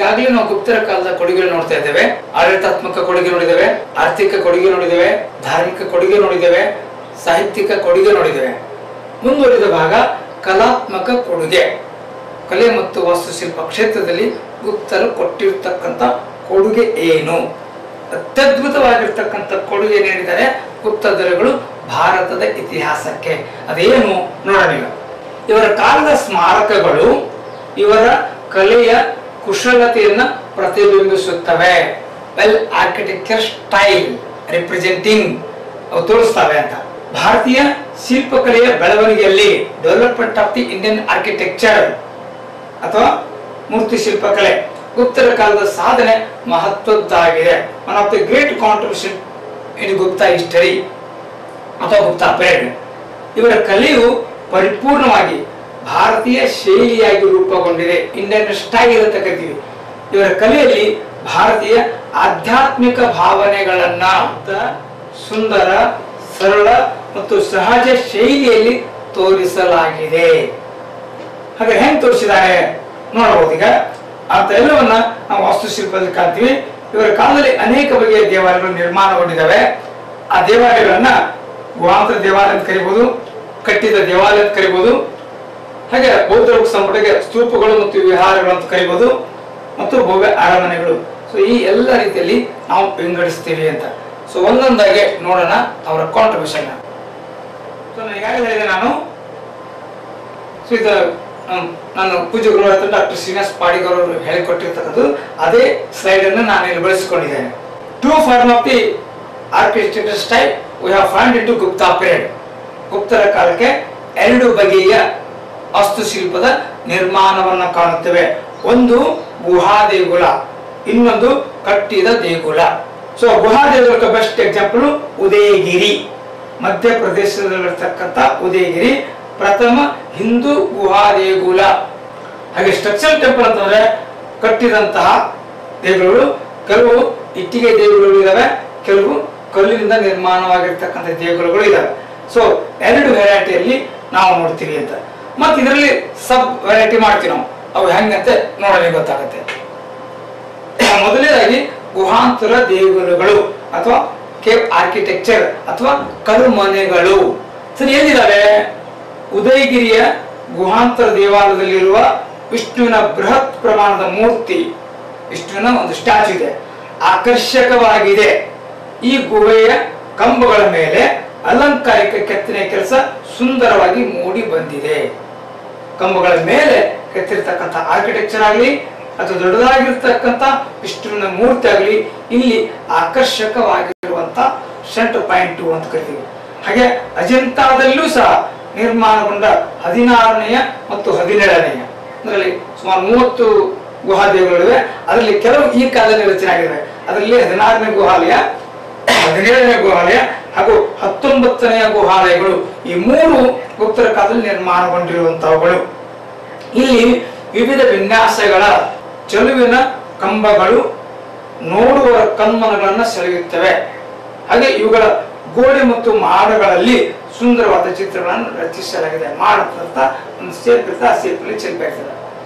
ಈಗಾಗಲೇ ನಾವು ಗುಪ್ತರ ಕಾಲದ ಕೊಡುಗೆಗಳು ನೋಡ್ತಾ ಇದ್ದೇವೆ. ಆಡಳಿತಾತ್ಮಕ ಕೊಡುಗೆ ನೋಡಿದ್ದೇವೆ, ಆರ್ಥಿಕ ಕೊಡುಗೆ ನೋಡಿದ್ದೇವೆ, ಧಾರ್ಮಿಕ ಕೊಡುಗೆ ನೋಡಿದ್ದೇವೆ, ಸಾಹಿತ್ಯಿಕ ಕೊಡುಗೆ ನೋಡಿದ್ದೇವೆ. ಮುಂದುವರಿದ ಭಾಗ ಕಲಾತ್ಮಕ ಕೊಡುಗೆ. ಕಲೆ ಮತ್ತು ವಾಸ್ತುಶಿಲ್ಪ ಕ್ಷೇತ್ರದಲ್ಲಿ ಗುಪ್ತರು ಕೊಟ್ಟಿರ್ತಕ್ಕಂಥ ಕೊಡುಗೆ ಏನು? ಅತ್ಯದ್ಭುತವಾಗಿರ್ತಕ್ಕಂಥ ಕೊಡುಗೆ ನೀಡಿದರೆ ಗುಪ್ತ ದೊರೆಗಳು ಭಾರತದ ಇತಿಹಾಸಕ್ಕೆ. ಅದೇನು ನೋಡೋಣ. ಇವರ ಕಾಲದ ಸ್ಮಾರಕಗಳು ಇವರ ಕಲೆಯ ಕುಶಲತೆಯನ್ನು ಪ್ರತಿಬಿಂಬಿಸುತ್ತವೆ. ವೆಲ್ ಆರ್ಕಿಟೆಕ್ಚರ್ ಸ್ಟೈಲ್ ರಿಪ್ರೆಸೆಂಟಿಂಗ್ ಅವು ತೋರಿಸ್ತವೆ ಅಂತ. ಭಾರತೀಯ ಶಿಲ್ಪಕಲೆಯ ಬೆಳವಣಿಗೆಯಲ್ಲಿ development of the Indian architecture ಅಥವಾ ಮೂರ್ತಿ ಶಿಲ್ಪಕಲೆ ಗುಪ್ತರ ಕಾಲದ ಸಾಧನೆ ಮಹತ್ವದ್ದಾಗಿದೆ. One of the great contribution in Gupta history ಅಥವಾ ಗುಪ್ತಾ ಪೀರಿಯಡ್. ಇವರ ಕಲೆಯು ಪರಿಪೂರ್ಣವಾಗಿ ಭಾರತೀಯ ಶೈಲಿಯಾಗಿ ರೂಪುಗೊಂಡಿದೆ. ಇಂಡಿಯನ್ ಸ್ಟೈಲ್ ಅಂತ ಕರಿತೀವಿ. ಇವರ ಕಲೆಯಲ್ಲಿ ಭಾರತೀಯ ಆಧ್ಯಾತ್ಮಿಕ ಭಾವನೆಗಳನ್ನ ಸುಂದರ, ಸರಳ ಮತ್ತು ಸಹಜ ಶೈಲಿಯಲ್ಲಿ ತೋರಿಸಲಾಗಿದೆ. ಹಾಗೆ ಹೆಂಗ್ ತೋರಿಸಿದ್ದಾರೆ ನೋಡಬಹುದು. ಈಗ ಅಂತ ಎಲ್ಲವನ್ನ ನಾವು ವಾಸ್ತುಶಿಲ್ಪದಲ್ಲಿ ಕಾಣ್ತೀವಿ. ಇವರ ಕಾಲದಲ್ಲಿ ಅನೇಕ ಬಗೆಯ ದೇವಾಲಯಗಳು ನಿರ್ಮಾಣಗೊಂಡಿದ್ದಾವೆ. ಆ ದೇವಾಲಯಗಳನ್ನ ಗುಹಾಂತರ ದೇವಾಲಯ ಅಂತ ಕರಿಬಹುದು, ಕಟ್ಟಿದ ದೇವಾಲಯ ಅಂತ ಕರಿಬಹುದು, ಹಾಗೆ ಬೌದ್ಧ ಸಂಪುಟಕ್ಕೆ ಸ್ತೂಪಗಳು ಮತ್ತು ವಿಹಾರಗಳು ಅಂತ ಕರಿಬಹುದು, ಮತ್ತು ಭವ್ಯ ಅರಮನೆಗಳು. ಸೊ ಈ ಎಲ್ಲ ರೀತಿಯಲ್ಲಿ ನಾವು ವಿಂಗಡಿಸ್ತೀವಿ ಅಂತ. ಸೊ ಒಂದೊಂದಾಗಿ ನೋಡೋಣ ಅವರ ಕಾಂಟ್ರಿಬ್ಯೂಷನ್. ಸೊ ಈಗಾಗಲೇ ಹೇಳಿದೆ ನಾನು. ಸೊ ಇದು ನಾನು ಪೂಜ್ಯ ಗುರುವಾದ ಡಾಕ್ಟರ್ ಶ್ರೀನಿವಾಸ್ ಪಾಡಿಗರ್ ಅವರು ಹೇಳಿಕೊಟ್ಟಿರ್ತಕ್ಕಂಥದ್ದು ಅದೇ ಸ್ಲೈಡ್ ಅನ್ನು ನಾನು ಇಲ್ಲಿ ಬಳಸಿಕೊಂಡಿದ್ದೇನೆ. Two form of the architecture style we have found in to Gupta period. ಗುಪ್ತರ ಕಾಲಕ್ಕೆ ಎರಡು ಬಗೆಯ ವಾಸ್ತುಶಿಲ್ಪದ ನಿರ್ಮಾಣವನ್ನ ಕಾಣುತ್ತೇವೆ. ಒಂದು ಗುಹಾ ದೇಗುಲ, ಇನ್ನೊಂದು ಕಟ್ಟಿದ ದೇಗುಲ. ಸೊ ಗುಹಾ ದೇಗುಲಕ್ಕೆ ಬೆಸ್ಟ್ ಎಕ್ಸಾಂಪಲ್ ಉದಯಗಿರಿ, ಮಧ್ಯಪ್ರದೇಶದಲ್ಲಿರ್ತಕ್ಕಂಥ ಉದಯಗಿರಿ ಪ್ರಥಮ ಹಿಂದೂ ಗುಹಾ ದೇಗುಲ. ಹಾಗೆ ಸ್ಟ್ರಕ್ಚರಲ್ ಟೆಂಪಲ್ ಅಂತಂದ್ರೆ ಕಟ್ಟಿದಂತಹ ದೇಗುಲಗಳು. ಕೆಲವು ಇಟ್ಟಿಗೆ ದೇಗುಲಗಳು ಇದಾವೆ, ಕೆಲವು ಕಲ್ಲಿನಿಂದ ನಿರ್ಮಾಣವಾಗಿರ್ತಕ್ಕಂಥ ದೇಗುಲಗಳು ಇದಾವೆ. ಸೊ ಎರಡು ವೆರೈಟಿಯಲ್ಲಿ ನಾವು ನೋಡ್ತೀವಿ ಅಂತ. ಮತ್ತೆ ಇದರಲ್ಲಿ ಸಬ್ ವೆರೈಟಿ ಮಾಡ್ತೀವಿ ನಾವು. ಅವು ಹೆಂಗಂತೆ ನೋಡಲಿ ಗೊತ್ತಾಗುತ್ತೆ. ಮೊದಲನೇದಾಗಿ ಗುಹಾಂತರ ದೇಗುಲಗಳು ಅಥವಾ ಕೇವ್ ಆರ್ಕಿಟೆಕ್ಚರ್ ಅಥವಾ ಕರುಮನೆಗಳು. ಸರಿ, ಎಲ್ಲಿದ್ದಾವೆ? ಉದಯಗಿರಿಯ ಗುಹಾಂತರ ದೇವಾಲಯದಲ್ಲಿರುವ ವಿಷ್ಣುವಿನ ಬೃಹತ್ ಪ್ರಮಾಣದ ಮೂರ್ತಿ, ವಿಷ್ಣುವಿನ ಒಂದು ಸ್ಟ್ಯಾಚು ಇದೆ, ಆಕರ್ಷಕವಾಗಿದೆ. ಈ ಗುಹೆಯ ಕಂಬಗಳ ಮೇಲೆ ಅಲಂಕಾರಿಕ ಕೆತ್ತನೆ ಕೆಲಸ ಸುಂದರವಾಗಿ ಮೂಡಿ ಬಂದಿದೆ. ಕಂಬಗಳ ಮೇಲೆ ಕೆತ್ತಿರ್ತಕ್ಕಂಥ ಆರ್ಕಿಟೆಕ್ಚರ್ ಆಗಲಿ ಅಥವಾ ದೊಡ್ಡದಾಗಿರ್ತಕ್ಕಂಥ ವಿಷ್ಣುವಿನ ಮೂರ್ತಿ ಆಗಲಿ ಇಲ್ಲಿ ಆಕರ್ಷಕವಾಗಿರುವಂತ ಸೆಂಟರ್ ಪಾಯಿಂಟ್ ಅಂತ ಕರಿತೀವಿ. ಹಾಗೆ ಅಜಂತಾದಲ್ಲೂ ಸಹ ನಿರ್ಮಾಣಗೊಂಡ 16ನೆಯ ಮತ್ತು 17ನೆಯ ಅದರಲ್ಲಿ ಸುಮಾರು 30 ಗುಹಾ ದೇಗುಲಗಳಿವೆ. ಅದರಲ್ಲಿ ಕೆಲವು ಈ ಕಾಲದಲ್ಲಿ ರಚನೆ ಆಗಿವೆ. ಅದರಲ್ಲಿ 16ನೇ ಗುಹಾಲಯ, 17ನೇ ಗುಹಾಲಯ ಹಾಗೂ 19ನೆಯ ಗುಹಾಲಯಗಳು, ಈ 3 ಗುಪ್ತರ ಕಾಲದಲ್ಲಿ ನಿರ್ಮಾಣಗೊಂಡಿರುವಂತಹವುಗಳು. ಇಲ್ಲಿ ವಿವಿಧ ವಿನ್ಯಾಸಗಳ ಚೆಲುವಿನ ಕಂಬಗಳು ನೋಡುವ ಕಣ್ಮನಗಳನ್ನು ಸೆಳೆಯುತ್ತವೆ. ಹಾಗೆ ಇವುಗಳ ಗೋಡೆ ಮತ್ತು ಮಾಡಗಳಲ್ಲಿ ಸುಂದರವಾದ ಚಿತ್ರಗಳನ್ನು ರಚಿಸಲಾಗಿದೆ. ಮಾಡತ್ತ ಒಂದು ಸೇಪ್ ಇರ್ತದೆ, ಆ ಸೇಪಲ್ಲಿ ಚೆಲ್ಪ ಇರ್ತದೆ.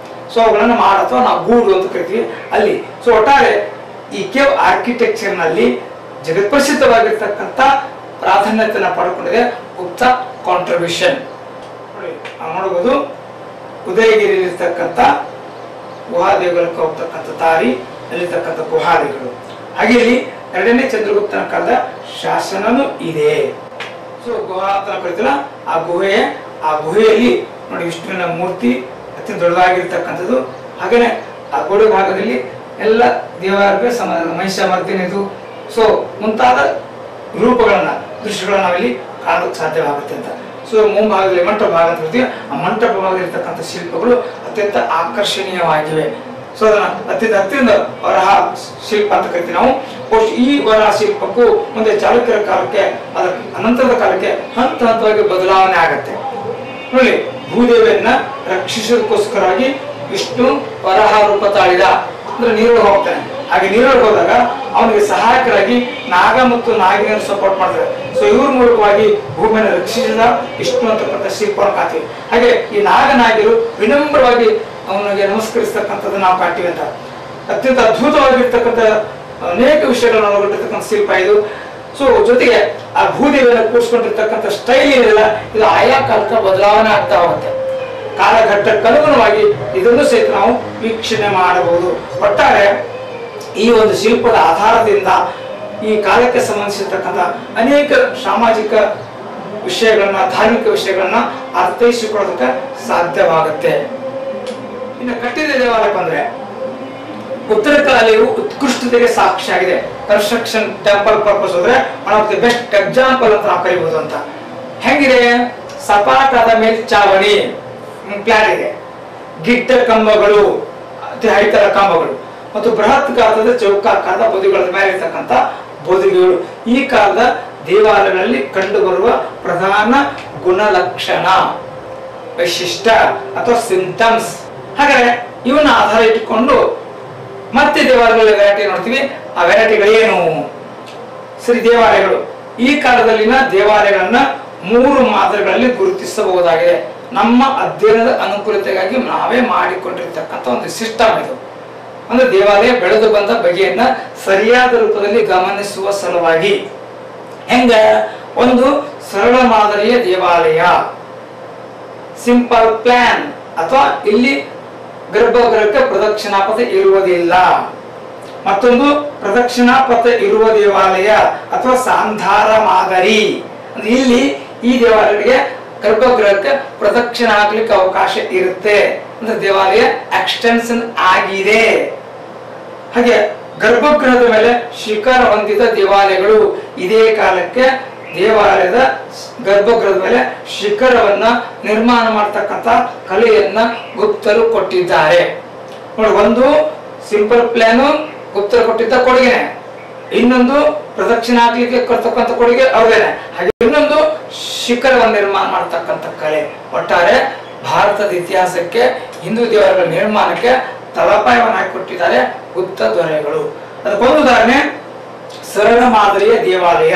ಸೊ ಅವುಗಳನ್ನು ಮಾಡ ಅಥವಾ ನಾವು ಗೂಡು ಅಂತ ಕರಿತೀವಿ ಅಲ್ಲಿ. ಸೊ ಒಟ್ಟಾರೆ ಈ ಕೇವ್ ಆರ್ಕಿಟೆಕ್ಚರ್ ನಲ್ಲಿ ಜಗತ್ಪ್ರಸಿದ್ಧವಾಗಿರ್ತಕ್ಕಂಥ ಪ್ರಾಧಾನ್ಯತೆಯನ್ನು ಪಡ್ಕೊಂಡಿದೆ ಗುಪ್ತಾ ಕಾಂಟ್ರಿಬ್ಯೂಷನ್. ನಾವು ನೋಡಬಹುದು ಉದಯಗಿರಿಯಲ್ಲಿರ್ತಕ್ಕಂಥ ಗುಹಾದೇಗುಲಕ್ಕೆ ಹೋಗ್ತಕ್ಕಂಥ ದಾರಿ, ಅಲ್ಲಿರ್ತಕ್ಕಂಥ ಗುಹಾದಿಗಳು. ಹಾಗೆ ಇಲ್ಲಿ 2ನೇ ಚಂದ್ರಗುಪ್ತನ ಕಾಲದ ಶಾಸನನೂ ಇದೆ. ಸೊ ಗುಹಾ ಅಂತ ಕರಿತೀರ, ಆ ಗುಹೆಯಲ್ಲಿ ನೋಡಿ ವಿಷ್ಣುವಿನ ಮೂರ್ತಿ ಅತ್ಯಂತ ದೊಡ್ಡದಾಗಿರ್ತಕ್ಕಂಥದ್ದು. ಹಾಗೇನೆ ಆ ಗೋಡೆ ಭಾಗದಲ್ಲಿ ಎಲ್ಲ ದೇವರಿಗೆ ಮಹಿಷಮರ್ದಿನಿದು ಸೊ ಮುಂತಾದ ರೂಪಗಳನ್ನ ದೃಶ್ಯಗಳನ್ನ ನಾವಿಲ್ಲಿ ಕಾಣೋದಕ್ಕೆ ಸಾಧ್ಯವಾಗುತ್ತೆ ಅಂತ. ಸೊ ಮುಂಭಾಗದಲ್ಲಿ ಮಂಟಪ ಭಾಗ ಅಂತ ಹೇಳ್ತೀವಿ. ಆ ಮಂಟಪ ಭಾಗದಲ್ಲಿರ್ತಕ್ಕಂಥ ಶಿಲ್ಪಗಳು ಅತ್ಯಂತ ಆಕರ್ಷಣೀಯವಾಗಿವೆ. ಸೊ ಅದನ್ನ ಅತ್ಯಂತ ವರಹ ಶಿಲ್ಪ ಅಂತ ಕರಿತೀವಿ ನಾವು. ಈ ವರಹ ಶಿಲ್ಪಕ್ಕೂ ಮುಂದೆ ಚಾಲುಕ್ಯರ ಕಾಲಕ್ಕೆ, ಅದರ ಅನಂತರದ ಕಾಲಕ್ಕೆ ಹಂತ ಹಂತವಾಗಿ ಬದಲಾವಣೆ ಆಗತ್ತೆ. ನೋಡಿ, ಭೂದೇವಿಯನ್ನ ರಕ್ಷಿಸೋದಕ್ಕೋಸ್ಕರವಾಗಿ ವಿಷ್ಣು ವರಹ ರೂಪ ತಾಳಿದ ಅಂದ್ರೆ ನೀರೊಳಗೆ ಹೋಗ್ತಾನೆ. ಹಾಗೆ ನೀರೊಳಗೆ ಹೋದಾಗ ಅವನಿಗೆ ಸಹಾಯಕರಾಗಿ ನಾಗ ಮತ್ತು ನಾಗಿನಿಯನ್ನು ಸಪೋರ್ಟ್ ಮಾಡ್ತಾರೆ. ಸೊ ಇವ್ರ ಮೂಲಕವಾಗಿ ಭೂಮಿಯನ್ನು ರಕ್ಷಿಸಿದ ವಿಷ್ಣು ಅಂತಕ್ಕಂಥ ಶಿಲ್ಪವನ್ನು ಕಾಣ್ತೀವಿ. ಹಾಗೆ ಈ ನಾಗನಾಗಿರು ವಿನಮ್ರವಾಗಿ ಅವನಿಗೆ ನಮಸ್ಕರಿಸ್ತಕ್ಕಂಥದ್ದು ನಾವು ಕಾಣ್ತೀವಿ ಅಂತ. ಅತ್ಯಂತ ಅದ್ಭುತವಾಗಿರ್ತಕ್ಕಂಥ ಅನೇಕ ವಿಷಯಗಳನ್ನು ಒಳಗೊಂಡಿರ್ತಕ್ಕಂಥ ಶಿಲ್ಪ ಇದು. ಸೊ ಜೊತೆಗೆ ಆ ಭೂದೇವಿಯನ್ನು ಕೂರಿಸ್ಕೊಂಡಿರ್ತಕ್ಕಂಥ ಸ್ಟೈಲ್ ಏನಿಲ್ಲ, ಇದು ಆಯಾ ಕಾಲಕ್ಕೆ ಬದಲಾವಣೆ ಆಗ್ತಾ ಹೋಗುತ್ತೆ. ಕಾಲಘಟ್ಟಕ್ಕನುಗುಣವಾಗಿ ಇದನ್ನು ಸಹಿತ ನಾವು ವೀಕ್ಷಣೆ ಮಾಡಬಹುದು. ಒಟ್ಟಾರೆ ಈ ಒಂದು ಶಿಲ್ಪದ ಆಧಾರದಿಂದ ಈ ಕಾಲಕ್ಕೆ ಸಂಬಂಧಿಸಿರ್ತಕ್ಕಂಥ ಅನೇಕ ಸಾಮಾಜಿಕ ವಿಷಯಗಳನ್ನ, ಧಾರ್ಮಿಕ ವಿಷಯಗಳನ್ನ ಅರ್ಥೈಸಿಕೊಳ್ಳೋದಕ್ಕೆ ಸಾಧ್ಯವಾಗುತ್ತೆ. ಇನ್ನು ಕಟ್ಟಿದ ದೇವಾಲಯ ಅಂದ್ರೆ ಉತ್ತರ ಕಾಲಿಯು ಉತ್ಕೃಷ್ಟತೆಗೆ ಸಾಕ್ಷಿಯಾಗಿದೆ. ಕನ್ಸ್ಟ್ರಕ್ಷನ್ ಟೆಂಪಲ್ ಪರ್ಪಸ್ ಹೋದ್ರೆ one of the best example ಅಂತ ನಾವು ಕರಿಬಹುದು ಅಂತ. ಹೆಂಗಿದೆ? ಸಪಾಟಾದ ಮೇಲ್ಚಾವಣಿ ಪ್ಲಾನ್ ಇದೆ, ಗಿಡ್ಡ ಕಂಬಗಳು, ಅತಿ ಹೈತರ ಕಂಬಗಳು ಮತ್ತು ಬೃಹತ್ ಗಾತ್ರದ ಚೌಕಾಕಾರದ ಬದುಗಳ ಮೇಲೆ ಇರ್ತಕ್ಕಂಥ ಬದುಗಳು ಈ ಕಾಲದ ದೇವಾಲಯಗಳಲ್ಲಿ ಕಂಡು ಬರುವ ಪ್ರಧಾನ ಗುಣಲಕ್ಷಣ, ವೈಶಿಷ್ಟ್ಯ ಅಥವಾ ಸಿಂಟಮ್ಸ್. ಹಾಗಾದ್ರೆ ಇವನ್ನ ಆಧಾರ ಇಟ್ಟುಕೊಂಡು ಮತ್ತೆ ದೇವಾಲಯಗಳ ವೆರೈಟಿ ನೋಡ್ತೀವಿ. ಆ ವೆರೈಟಿಗಳೇನು? ಸರಿ, ದೇವಾಲಯಗಳು ಈ ಕಾಲದಲ್ಲಿನ ದೇವಾಲಯಗಳನ್ನ 3 ಮಾದರಿಗಳಲ್ಲಿ ಗುರುತಿಸಬಹುದಾಗಿದೆ. ನಮ್ಮ ಅಧ್ಯಯನದ ಅನುಕೂಲತೆಗಾಗಿ ನಾವೇ ಮಾಡಿಕೊಂಡಿರ್ತಕ್ಕಂಥ ಒಂದು ಸಿಸ್ಟಮ್ ಇದು. ಅಂದ್ರೆ ದೇವಾಲಯ ಬೆಳೆದು ಬಂದ ಬಗೆಯನ್ನ ಸರಿಯಾದ ರೂಪದಲ್ಲಿ ಗಮನಿಸುವ ಸಲುವಾಗಿ ಹೆಂಗ? ಒಂದು ಸರಳ ಮಾದರಿಯ ದೇವಾಲಯ, ಸಿಂಪಲ್ ಪ್ಲಾನ್, ಅಥವಾ ಇಲ್ಲಿ ಗರ್ಭಗೃಹಕ್ಕೆ ಪ್ರದಕ್ಷಿಣಾಪಥ ಇರುವುದಿಲ್ಲ. ಮತ್ತೊಂದು ಪ್ರದಕ್ಷಿಣಾಪಥ ಇರುವ ದೇವಾಲಯ ಅಥವಾ ಸಾಂಧಾರ ಮಾದರಿ. ಇಲ್ಲಿ ಈ ದೇವಾಲಯಗಳಿಗೆ ಗರ್ಭಗೃಹಕ್ಕೆ ಪ್ರದಕ್ಷಿಣೆ ಹಾಕ್ಲಿಕ್ಕೆ ಅವಕಾಶ ಇರುತ್ತೆ, ಅಂದ್ರೆ ದೇವಾಲಯ ಎಕ್ಸ್ಟೆನ್ಷನ್ ಆಗಿದೆ. ಹಾಗೆ ಗರ್ಭಗೃಹದ ಮೇಲೆ ಶಿಖರ ಹೊಂದಿದ ದೇವಾಲಯಗಳು ಇದೇ ಕಾಲಕ್ಕೆ ದೇವಾಲಯದ ಗರ್ಭಗೃಹದ ಮೇಲೆ ಶಿಖರವನ್ನ ನಿರ್ಮಾಣ ಮಾಡತಕ್ಕಂತ ಕಲೆಯನ್ನ ಗುಪ್ತರು ಕೊಟ್ಟಿದ್ದಾರೆ. ನೋಡಿ, ಒಂದು ಸಿಂಪಲ್ ಪ್ಲಾನ್ ಗುಪ್ತರು ಕೊಟ್ಟಿದ್ದ ಕೊಡುಗೆನೆ, ಇನ್ನೊಂದು ಪ್ರದಕ್ಷಿಣೆ ಹಾಕ್ಲಿಕ್ಕೆ ಕೊಡ್ತಕ್ಕಂಥ ಕೊಡುಗೆ ಅವ್ರದೇನೆ, ಹಾಗೆ ಇನ್ನೊಂದು ಶಿಖರವನ್ನು ನಿರ್ಮಾಣ ಮಾಡತಕ್ಕಂಥ ಕಲೆ. ಒಟ್ಟಾರೆ ಭಾರತದ ಇತಿಹಾಸಕ್ಕೆ ಹಿಂದೂ ದೇವಾಲಯಗಳ ನಿರ್ಮಾಣಕ್ಕೆ ತಳಪಾಯವನ್ನು ಹಾಕಿಕೊಟ್ಟಿದ್ದಾರೆ ಗುಪ್ತ ದೊರೆಗಳು. ಅದಕ್ಕೊಂದು ಉದಾಹರಣೆ ಸರಳ ಮಾದರಿಯ ದೇವಾಲಯ.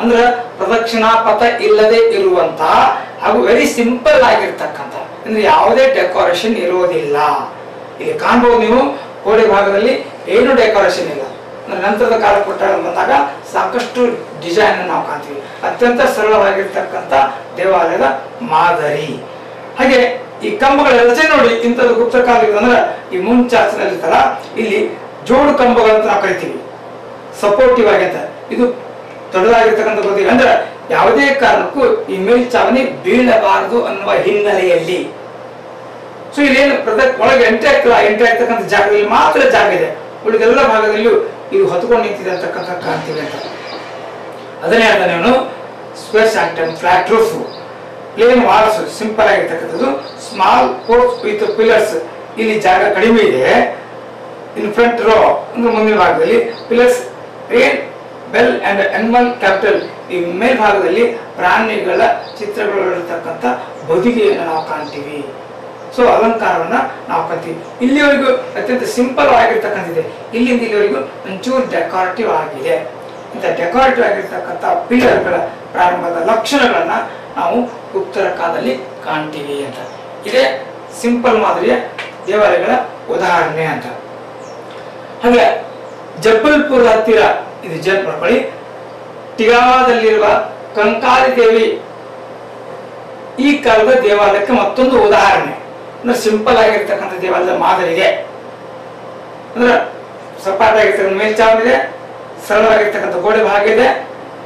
ಅಂದ್ರೆ ಪ್ರದಕ್ಷಿಣಾ ಪಥ ಇಲ್ಲದೆ ಇರುವಂತಹ ಹಾಗೂ ವೆರಿ ಸಿಂಪಲ್ ಆಗಿರ್ತಕ್ಕಂಥ, ಅಂದ್ರೆ ಯಾವುದೇ ಡೆಕೋರೇಷನ್ ಇರುವುದಿಲ್ಲ. ಇಲ್ಲಿ ಕಾಣಬಹುದು ನೀವು, ಗೋಡೆ ಭಾಗದಲ್ಲಿ ಏನು ಡೆಕೋರೇಷನ್ ಇಲ್ಲ. ನಂತರದ ಕಾಲಘಟ್ಟ ಬಂದಾಗ ಸಾಕಷ್ಟು ಡಿಸೈನ್ ನಾವು ಕಾಣ್ತೀವಿ. ಅತ್ಯಂತ ಸರಳವಾಗಿರ್ತಕ್ಕಂಥ ದೇವಾಲಯದ ಮಾದರಿ. ಹಾಗೆ ಈ ಕಂಬಗಳ ರಚನೆ ನೋಡಿ, ಇಂಥದ್ದು ಗುಪ್ತ ಕಾಲ ಅಂದ್ರೆ ಈ ಮುಂಚಾರ್ಚ್ನಲ್ಲಿ ತರ ಇಲ್ಲಿ ಜೋಡು ಕಂಬಗಳಂತ ನಾವು ಕರಿತೀವಿ, ಸಪೋರ್ಟಿವ್ ಆಗಿ ಅಂತ. ಇದು ದೊಡ್ಡದಾಗಿರ್ತಕ್ಕಂಥ ಬದಿಗೆ ಅಂದ್ರೆ ಯಾವುದೇ ಕಾರಣಕ್ಕೂ ಈ ಮೇಲ್ಚಾವಣಿ ಬೀಳಬಾರದು ಅನ್ನುವ ಹಿನ್ನೆಲೆಯಲ್ಲಿ. ಸೊ ಇಲ್ಲೇನು ಒಳಗೆ ಎಂಟ್ರಿ ಆಗ್ತಕ್ಕಂಥ ಜಾಗದಲ್ಲಿ ಮಾತ್ರ ಜಾಗ ಇದೆ, ಉಳಿದೆಲ್ಲ ಭಾಗದಲ್ಲೂ ಇದು ಹೊತ್ಕೊಂಡು ನಿಂತಿದೆ ಅಂತಕ್ಕಂಥ ಕಾಣ್ತೀವಿ ಅಂತ. ಅದನ್ನೇ ಹೇಳ್ತಾ ನೀವು square sanctum, flat roof, plain walls, simple ಆಗಿರ್ತಕ್ಕಂಥದ್ದು, ಸ್ಮಾಲ್ ಪೋರ್ಟ್ಸ್ ವಿತ್ ಪಿಲ್ಲರ್ಸ್. ಇಲ್ಲಿ ಜಾಗ ಕಡಿಮೆ ಇದೆ. ಇನ್ ಫ್ರಂಟ್ ರೋ ಅಂದ್ರೆ ಮುಂದಿನ ಭಾಗದಲ್ಲಿ pillars, rain bell and animal capital. ಈ ಮೇಲ್ಭಾಗದಲ್ಲಿ ಪ್ರಾಣಿಗಳ ಚಿತ್ರಗಳು ಇರತಕ್ಕಂಥ ಬದುಗೆಯನ್ನು ನಾವು ಕಾಣ್ತೀವಿ. ಸೊ ಅಲಂಕಾರವನ್ನ ನಾವು ಕಾಣ್ತೀವಿ. ಇಲ್ಲಿವರೆಗೂ ಅತ್ಯಂತ ಸಿಂಪಲ್ ಆಗಿರ್ತಕ್ಕಂಥದ್ದಿದೆ, ಇಲ್ಲಿಂದ ಇಲ್ಲಿವರೆಗೂ ಒಂಚೂರು ಡೆಕೋರೇಟಿವ್ ಆಗಿದೆ. ಇಂಥ ಡೆಕೋರೇಟಿವ್ ಆಗಿರ್ತಕ್ಕಂಥ ಪಿಲ್ಲರ್ಗಳ ಪ್ರಾರಂಭದ ಲಕ್ಷಣಗಳನ್ನ ನಾವು ಗುಪ್ತರ ಕಾಲದಲ್ಲಿ ಕಾಣ್ತೀವಿ ಅಂತ. ಇದೇ ಸಿಂಪಲ್ ಮಾದರಿಯ ದೇವಾಲಯಗಳ ಉದಾಹರಣೆ ಅಂತ. ಹಾಗೆ ಜಬ್ಬಲ್ಪುರ ಹತ್ತಿರ ಇದು ಜಲ್ಪಳ್ಳಿ ಟಿಗಾದಲ್ಲಿರುವ ಕಂಕಾಲಿ ದೇವಿ ಈ ಕಾಲದ ದೇವಾಲಯಕ್ಕೆ ಮತ್ತೊಂದು ಉದಾಹರಣೆ. ಅಂದ್ರೆ ಸಿಂಪಲ್ ಆಗಿರ್ತಕ್ಕಂಥ ದೇವಾಲಯದ ಮಾದರಿಗೆ ಅಂದ್ರೆ ಸಪಾಟ ಆಗಿರ್ತಕ್ಕಂಥ ಮೇಲ್ಚಾವಣಿ ಇದೆ, ಸರಳವಾಗಿರ್ತಕ್ಕಂಥ ಗೋಡೆ ಭಾಗ ಇದೆ,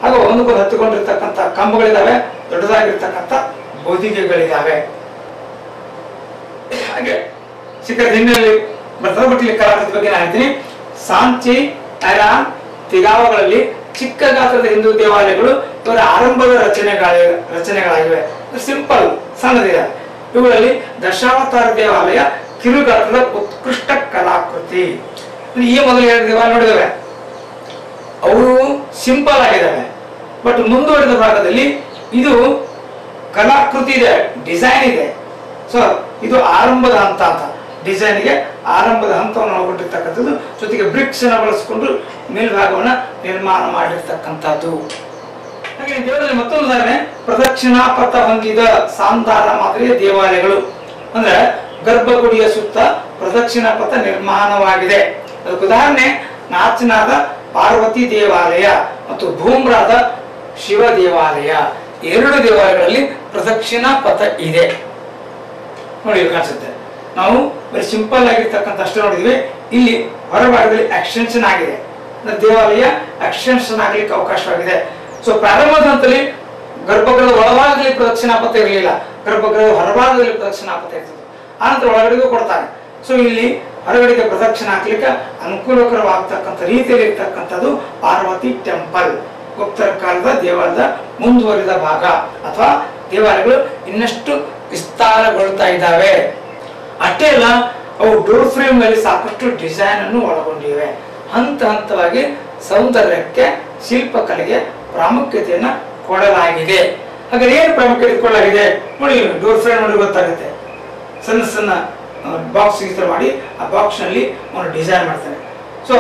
ಹಾಗೂ ಒಂದಕ್ಕೊಂದು ಹತ್ತಿಕೊಂಡಿರ್ತಕ್ಕಂಥ ಕಂಬಗಳಿದಾವೆ, ದೊಡ್ಡದಾಗಿರ್ತಕ್ಕಂಥ ಬೋಧಿಗೆಗಳಿದಾವೆ. ಹಾಗೆ ಶಿಖರದ ಹಿನ್ನೆಲೆ ಬರ್ತದೆ. ಬಟ್ ಇಲ್ಲಿ ಕಲಾಕೃತಿ ಬಗ್ಗೆ ನಾನು ಹೇಳ್ತೀನಿ. ಸಾಂಚಿ, ಐರಾನ್, ತಿಗಾವಗಳಲ್ಲಿ ಚಿಕ್ಕ ಗಾತ್ರದ ಹಿಂದೂ ದೇವಾಲಯಗಳು ಇವರ ಆರಂಭದ ರಚನೆಗಳಾಗಿವೆ. ಸಿಂಪಲ್ ಸಣ್ಣದಿದೆ. ಇವುಗಳಲ್ಲಿ ದಶಾವತಾರ ದೇವಾಲಯ ಕಿರುಗಾತ್ರದ ಉತ್ಕೃಷ್ಟ ಕಲಾಕೃತಿ. ಈ ಮೊದಲು ಎರಡು ದೇವಾಲಯ ನೋಡಿದಾವೆ, ಅವರು ಸಿಂಪಲ್ ಆಗಿದ್ದಾವೆ. ಬಟ್ ಮುಂದುವರೆದ ಭಾಗದಲ್ಲಿ ಇದು ಕಲಾಕೃತಿ ಇದೆ, ಡಿಸೈನ್ ಇದೆ. ಸೊ ಇದು ಆರಂಭದ ಹಂತ ಅಂತ. ಡಿಸೈನ್ಗೆ ಆರಂಭದ ಹಂತವನ್ನು ಒಳಗೊಂಡಿರ್ತಕ್ಕಂಥದ್ದು, ಜೊತೆಗೆ ಬ್ರಿಕ್ಸ್ ಅನ್ನು ಬಳಸಿಕೊಂಡು ಮೇಲ್ಭಾಗವನ್ನ ನಿರ್ಮಾಣ ಮಾಡಿರ್ತಕ್ಕಂಥದ್ದು. ಹಾಗೆ ದೇವರಲ್ಲಿ ಮತ್ತೊಂದು ಉದಾಹರಣೆ ಪ್ರದಕ್ಷಿಣಾ ಪಥ ಹೊಂದಿದ ಸಾಂಧಾರ ಮಾದರಿಯ ದೇವಾಲಯಗಳು. ಅಂದ್ರೆ ಗರ್ಭಗುಡಿಯ ಸುತ್ತ ಪ್ರದಕ್ಷಿಣಾ ಪಥ ನಿರ್ಮಾಣವಾಗಿದೆ. ಅದಕ್ಕೆ ಉದಾಹರಣೆ ನಾಚನಾದ ಪಾರ್ವತಿ ದೇವಾಲಯ ಮತ್ತು ಭೂಮ್ರಾದ ಶಿವ ದೇವಾಲಯ. ಎರಡು ದೇವಾಲಯಗಳಲ್ಲಿ ಪ್ರದಕ್ಷಿಣಾ ಪಥ ಇದೆ ನೋಡಿ, ಕಾಣಿಸುತ್ತೆ. ನಾವು ಬರೀ ಸಿಂಪಲ್ ಆಗಿರ್ತಕ್ಕಂಥ ಅಷ್ಟೇ ನೋಡಿದ್ವಿ. ಇಲ್ಲಿ ಹೊರಭಾಗದಲ್ಲಿ ಎಕ್ಸ್ಟೆನ್ಷನ್ ಆಗಿದೆ, ದೇವಾಲಯ ಎಕ್ಸ್ಟೆನ್ಷನ್ ಆಗ್ಲಿಕ್ಕೆ ಅವಕಾಶವಾಗಿದೆ. ಸೊ ಪ್ರಾರಂಭದ ಹಂತದಲ್ಲಿ ಗರ್ಭಗೃಹದ ಒಳಭಾಗದಲ್ಲಿ ಪ್ರದಕ್ಷಿಣಾ ಪಥ ಇರಲಿಲ್ಲ, ಗರ್ಭಗೃಹದ ಹೊರಭಾಗದಲ್ಲಿ ಪ್ರದಕ್ಷಿಣಾ ಪಥ ಇರ್ತದೆ. ಆನಂತರ ಒಳಗಡೆಗೂ ಕೊಡ್ತಾರೆ. ಸೊ ಇಲ್ಲಿ ಹೊರಗಡೆಗೆ ಪ್ರದಕ್ಷಿಣೆ ಹಾಕ್ಲಿಕ್ಕೆ ಅನುಕೂಲಕರವಾಗ್ತಕ್ಕಂಥ ರೀತಿಯಲ್ಲಿ ಇರ್ತಕ್ಕಂಥದ್ದು ಪಾರ್ವತಿ ಟೆಂಪಲ್. ಗುಪ್ತರ ಕಾಲದ ದೇವಾಲಯದ ಮುಂದುವರಿದ ಭಾಗ ಅಥವಾ ದೇವಾಲಯಗಳು ಇನ್ನಷ್ಟು ವಿಸ್ತಾರಗೊಳ್ತಾ ಇದ್ದಾವೆ. ಅಷ್ಟೇ ಅಲ್ಲ, ಅವು ಡೋರ್ ಫ್ರೇಮ್ ಅಲ್ಲಿ ಸಾಕಷ್ಟು ಡಿಸೈನ್ ಅನ್ನು ಒಳಗೊಂಡಿವೆ. ಹಂತ ಹಂತವಾಗಿ ಸೌಂದರ್ಯಕ್ಕೆ, ಶಿಲ್ಪಕಲೆಗೆ ಪ್ರಾಮುಖ್ಯತೆಯನ್ನ ಕೊಡಲಾಗಿದೆ. ಹಾಗಾದ್ರೆ ಏನು ಪ್ರಾಮುಖ್ಯತೆ ಕೊಡಲಾಗಿದೆ ನೋಡಿ, ಡೋರ್ ಫ್ರೇಮ್ ನೋಡಿ ಗೊತ್ತಾಗುತ್ತೆ. ಸಣ್ಣ ಸಣ್ಣ ಬಾಕ್ಸ್ ಈ ತರ ಮಾಡಿ ಆ ಬಾಕ್ಸ್ ನಲ್ಲಿ ಅವನು ಡಿಸೈನ್ ಮಾಡ್ತಾನೆ. ಸೊ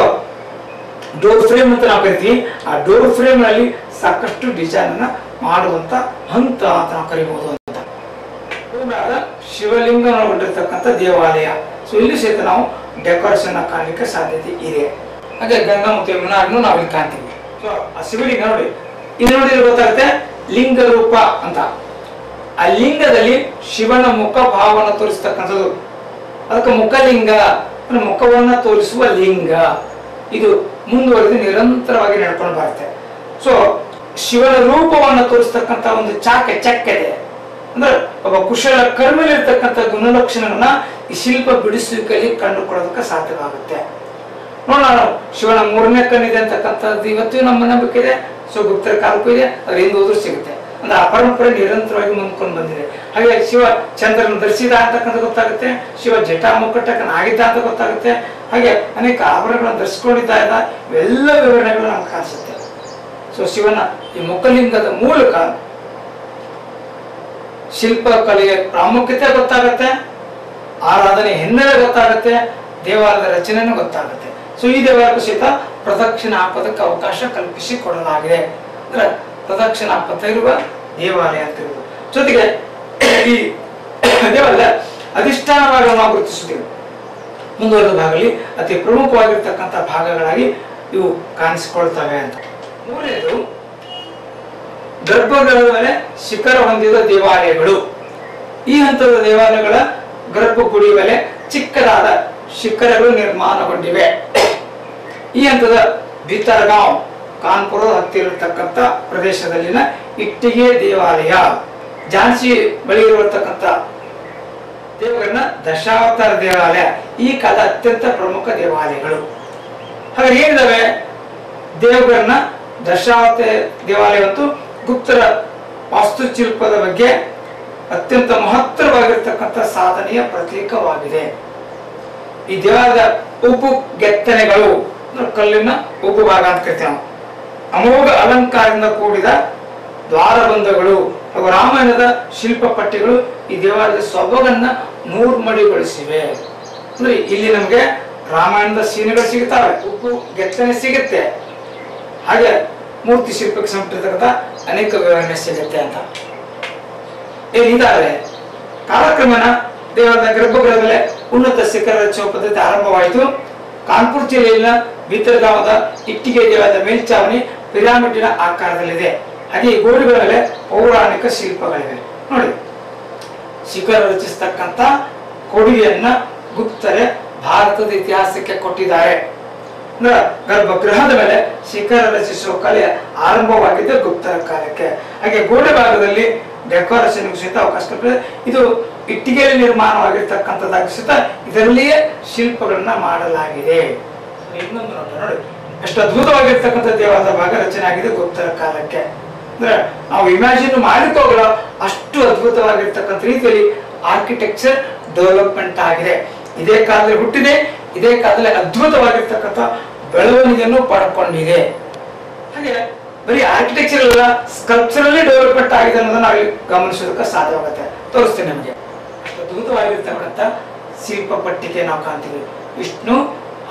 ಡೋರ್ ಫ್ರೇಮ್ ಅಂತ ನಾವು ಕರಿತೀವಿ. ಆ ಡೋರ್ ಫ್ರೇಮ್ ನಲ್ಲಿ ಸಾಕಷ್ಟು ಡಿಸೈನ್ ಅನ್ನ ಮಾಡುವಂತ ಹಂತ ಅಂತ ನಾವು ಕರಿಬಹುದು ಅಂತ. ಶಿವಲಿಂಗ ಒಳಗೊಂಡಿರ್ತಕ್ಕಂಥ ದೇವಾಲಯ. ಸೊ ಇಲ್ಲಿ ಸಹಿತ ನಾವು ಡೆಕೋರೇಷನ್ ಕಾಣಲಿಕ್ಕೆ ಸಾಧ್ಯತೆ ಇದೆ. ಹಾಗೆ ಗಂಗಾ ಮತ್ತು ಯಮುನಾನ್ನು ನಾವು ಇಲ್ಲಿ ಕಾಣ್ತೀವಿ. ಸೊ ಆ ಶಿವಲಿಂಗ ನೋಡಿ, ಇಲ್ಲಿ ನೋಡಿದ್ರೆ ಗೊತ್ತಾಗುತ್ತೆ ಲಿಂಗ ರೂಪ ಅಂತ. ಆ ಲಿಂಗದಲ್ಲಿ ಶಿವನ ಮುಖ ಭಾವವನ್ನು ತೋರಿಸ್ತಕ್ಕಂಥದ್ದು, ಅದಕ್ಕೆ ಮುಖಲಿಂಗ, ಮುಖವನ್ನ ತೋರಿಸುವ ಲಿಂಗ. ಇದು ಮುಂದುವರೆದು ನಿರಂತರವಾಗಿ ನಡ್ಕೊಂಡು ಬರುತ್ತೆ. ಸೊ ಶಿವನ ರೂಪವನ್ನು ತೋರಿಸ್ತಕ್ಕಂಥ ಒಂದು ಚಕ್ಕೆದೆ. ಅಂದ್ರೆ ಒಬ್ಬ ಕುಶಲ ಕರ್ಮಲಿರ್ತಕ್ಕಂಥ ಗುಣಲಕ್ಷಣಗಳನ್ನ ಈ ಶಿಲ್ಪ ಬಿಡಿಸುವಿಕೆಯಲ್ಲಿ ಕಂಡುಕೊಳ್ಳೋದಕ್ಕೆ ಸಾಧ್ಯವಾಗುತ್ತೆ. ನೋಡೋಣ, ಶಿವನ ಮೂರನೇ ಕಣ್ಣಿದೆ ಅಂತಕ್ಕಂಥದ್ದು ಇವತ್ತು ನಮ್ಮ ನಂಬಿಕೆ ಇದೆ. ಸೊ ಗುಪ್ತರ ಕಾಲಕ್ಕೂ ಇದೆ, ಅದ್ರ ಹಿಂದೆ ಹೋದ್ರೂ ಸಿಗುತ್ತೆ. ಅಂದ್ರೆ ಆ ಪರಂಪರೆ ನಿರಂತರವಾಗಿ ಮುಂದ್ಕೊಂಡು ಬಂದಿದೆ. ಹಾಗೆ ಶಿವ ಚಂದ್ರನ ಧರಿಸಿದ ಅಂತಕ್ಕಂಥ ಗೊತ್ತಾಗುತ್ತೆ, ಶಿವ ಜಟಾ ಮುಕ್ಕಟ್ಟಕನಾಗಿದ್ದ ಅಂತ ಗೊತ್ತಾಗುತ್ತೆ. ಹಾಗೆ ಅನೇಕ ಆಭರಣಗಳನ್ನು ಧರಿಸ್ಕೊಂಡಿದ್ದ ಇವೆಲ್ಲ ವಿವರಣೆಗಳು ನಮ್ಗೆ ಕಾಣಿಸುತ್ತೆ. ಸೊ ಶಿವನ ಈ ಮುಖಲಿಂಗದ ಮೂಲಕ ಶಿಲ್ಪಕಲೆಯ ಪ್ರಾಮುಖ್ಯತೆ ಗೊತ್ತಾಗುತ್ತೆ, ಆರಾಧನೆ ಹಿನ್ನೆಲೆ ಗೊತ್ತಾಗುತ್ತೆ, ದೇವಾಲಯದ ರಚನೆನೂ ಗೊತ್ತಾಗುತ್ತೆ. ಸೊ ಈ ದೇವಾಲಯಕ್ಕೂ ಸಹಿತ ಪ್ರದಕ್ಷಿಣೆ ಹಾಕೋದಕ್ಕೆ ಅವಕಾಶ ಕಲ್ಪಿಸಿ ಕೊಡಲಾಗಿದೆ. ಅಂದ್ರೆ ಪ್ರದಕ್ಷಿಣಾ ಪಥ ಇರುವ ದೇವಾಲಯ ಅಂತ ಇರುವುದು. ಜೊತೆಗೆ ಈ ದೇವಾಲಯ ಅಧಿಷ್ಠಾನವಾಗಿ ನಾವು ಗುರುತಿಸುತ್ತೇವೆ. ಮುಂದುವರೆದ ಭಾಗದಲ್ಲಿ ಅತಿ ಪ್ರಮುಖವಾಗಿರ್ತಕ್ಕಂಥ ಭಾಗಗಳಾಗಿ ಇವು ಕಾಣಿಸಿಕೊಳ್ತವೆ ಅಂತ. ಮೂರನೇದು ಗರ್ಭಗೃಹದ ಮೇಲೆ ಶಿಖರ ಹೊಂದಿದ ದೇವಾಲಯಗಳು. ಈ ಹಂತದ ದೇವಾಲಯಗಳ ಗರ್ಭಗುಡಿ ಮೇಲೆ ಚಿಕ್ಕದಾದ ಶಿಖರಗಳು ನಿರ್ಮಾಣಗೊಂಡಿವೆ. ಈ ಹಂತದ ಭಿತರ್ಗಾಂವ್ ಕಾನ್ಪುರದ ಹತ್ತಿರತಕ್ಕಂಥ ಪ್ರದೇಶದಲ್ಲಿನ ಇಟ್ಟಿಗೆ ದೇವಾಲಯ. ಝಾನ್ಸಿ ಬಳಿ ಇರತಕ್ಕಂಥ ದೇವರನ್ನ ದಶಾವತಾರ ದೇವಾಲಯ ಈ ಕಾಲದ ಅತ್ಯಂತ ಪ್ರಮುಖ ದೇವಾಲಯಗಳು. ಹಾಗೆ ಏನಿದಾವೆ ದೇವರನ್ನ ದಶಾವತಾರ ದೇವಾಲಯ ಮತ್ತು ಗುಪ್ತರ ವಾಸ್ತುಶಿಲ್ಪದ ಬಗ್ಗೆ ಅತ್ಯಂತ ಮಹತ್ತರವಾಗಿರ್ತಕ್ಕಂಥ ಸಾಧನೆಯ ಪ್ರತೀಕವಾಗಿದೆ. ಈ ದೇವಾಲಯದ ಉಬ್ಬು ಕೆತ್ತನೆಗಳು, ಕಲ್ಲಿನ ಉಬ್ಬು ಭಾಗ ಅಂತ ಕರಿತೀವಿ ನಾವು, ಅಮೋಘ ಅಲಂಕಾರದಿಂದ ಕೂಡಿದ ದ್ವಾರಬಂಧಗಳು ಹಾಗೂ ರಾಮಾಯಣದ ಶಿಲ್ಪ ಪಟ್ಟಿಗಳು ಈ ದೇವಾಲಯದ ಸೊಬಗನ್ನ ನೂರ್ಮಡಿಗೊಳಿಸಿವೆ. ಅಂದ್ರೆ ಇಲ್ಲಿ ನಮಗೆ ರಾಮಾಯಣದ ಸೀನೆಗಳು ಸಿಗುತ್ತವೆ, ಉಬ್ಬು ಕೆತ್ತನೆ ಸಿಗುತ್ತೆ, ಹಾಗೆ ಮೂರ್ತಿ ಶಿಲ್ಪಕ್ಕೆ ಸಂಬಂಧಿಸಿರ್ತಕ್ಕಂಥ ಅನೇಕ ವಿವರಣೆ ಸಿಗುತ್ತೆ ಅಂತ ಏನಿದ್ದಾರೆ. ಕಾಲಕ್ರಮೇಣ ದೇವಾಲಯದ ಗರ್ಭಗೃಹದಲ್ಲೇ ಉನ್ನತ ಶಿಖರ ರಚುವ ಪದ್ಧತಿ ಆರಂಭವಾಯಿತು. ಕಾನ್ಪುರ್ ಜಿಲ್ಲೆಯಲ್ಲಿನ ಭಿತರ್ಗಾಂವದ ಇಟ್ಟಿಗೆ ದೇವಾಲಯದ ಮೇಲ್ಚಾವಣಿ ಪಿರಾಮಿಡ್ನ ಆಕಾರದಲ್ಲಿದೆ. ಹಾಗೆ ಈ ಗೋಡೆಗಳ ಮೇಲೆ ಪೌರಾಣಿಕ ಶಿಲ್ಪಗಳಿವೆ. ನೋಡಿ, ಶಿಖರ ರಚಿಸತಕ್ಕಂಥ ಕೊಡುಗೆಯನ್ನ ಗುಪ್ತರೆ ಭಾರತದ ಇತಿಹಾಸಕ್ಕೆ ಕೊಟ್ಟಿದ್ದಾರೆ. ಗರ್ಭಗೃಹದ ಮೇಲೆ ಶಿಖರ ರಚಿಸುವ ಕಲೆ ಆರಂಭವಾಗಿದ್ದ ಗುಪ್ತರ ಕಾಲಕ್ಕೆ. ಹಾಗೆ ಗೋಡೆ ಭಾಗದಲ್ಲಿ ಡೆಕೋರೇಷನ್ ಸಹಿತ ಅವಕಾಶ ಕೊಟ್ಟಿದೆ. ಇದು ಇಟ್ಟಿಗೆಯಲ್ಲಿ ನಿರ್ಮಾಣವಾಗಿರ್ತಕ್ಕಂಥದ್ದಾಗಿ ಸಹಿತ ಇದರಲ್ಲಿಯೇ ಶಿಲ್ಪಗಳನ್ನ ಮಾಡಲಾಗಿದೆ. ಇನ್ನೊಂದು ನೋಡಿ, ಎಷ್ಟು ಅದ್ಭುತವಾಗಿರ್ತಕ್ಕಂಥ ದೇವಾಲಯದ ಭಾಗ ರಚನೆ ಆಗಿದೆ ಗುಪ್ತರ ಕಾಲಕ್ಕೆ. ಅಂದ್ರೆ ನಾವು ಇಮ್ಯಾಜಿನ್ ಮಾಡಿಕೋಗಲ್ಲ ಅಷ್ಟು ಅದ್ಭುತವಾಗಿರ್ತಕ್ಕಂಥ ರೀತಿಯಲ್ಲಿ ಆರ್ಕಿಟೆಕ್ಚರ್ ಡೆವಲಪ್ಮೆಂಟ್ ಆಗಿದೆ. ಇದೇ ಕಾಲದಲ್ಲಿ ಹುಟ್ಟಿದೆ, ಇದೇ ಕಾಲದಲ್ಲಿ ಅದ್ಭುತವಾಗಿರ್ತಕ್ಕಂಥ ಬೆಳವಣಿಗೆಯನ್ನು ಪಡ್ಕೊಂಡಿದೆ. ಹಾಗೆ ಬರೀ ಆರ್ಕಿಟೆಕ್ಚರ್ ಅಲ್ಲ, ಸ್ಕಲ್ಪ್ಚರಲ್ಲಿ ಡೆವಲಪ್ಮೆಂಟ್ ಆಗಿದೆ ಅನ್ನೋದನ್ನ ನಾವು ಗಮನಿಸೋದಕ್ಕೆ ಸಾಧ್ಯವಾಗುತ್ತೆ. ತೋರಿಸ್ತೇನೆ ನಿಮಗೆ. ಅದ್ಭುತವಾಗಿರ್ತಕ್ಕಂಥ ಶಿಲ್ಪ ಪಟ್ಟಿಗೆ ನಾವು ಕಾಣ್ತೀವಿ. ವಿಷ್ಣು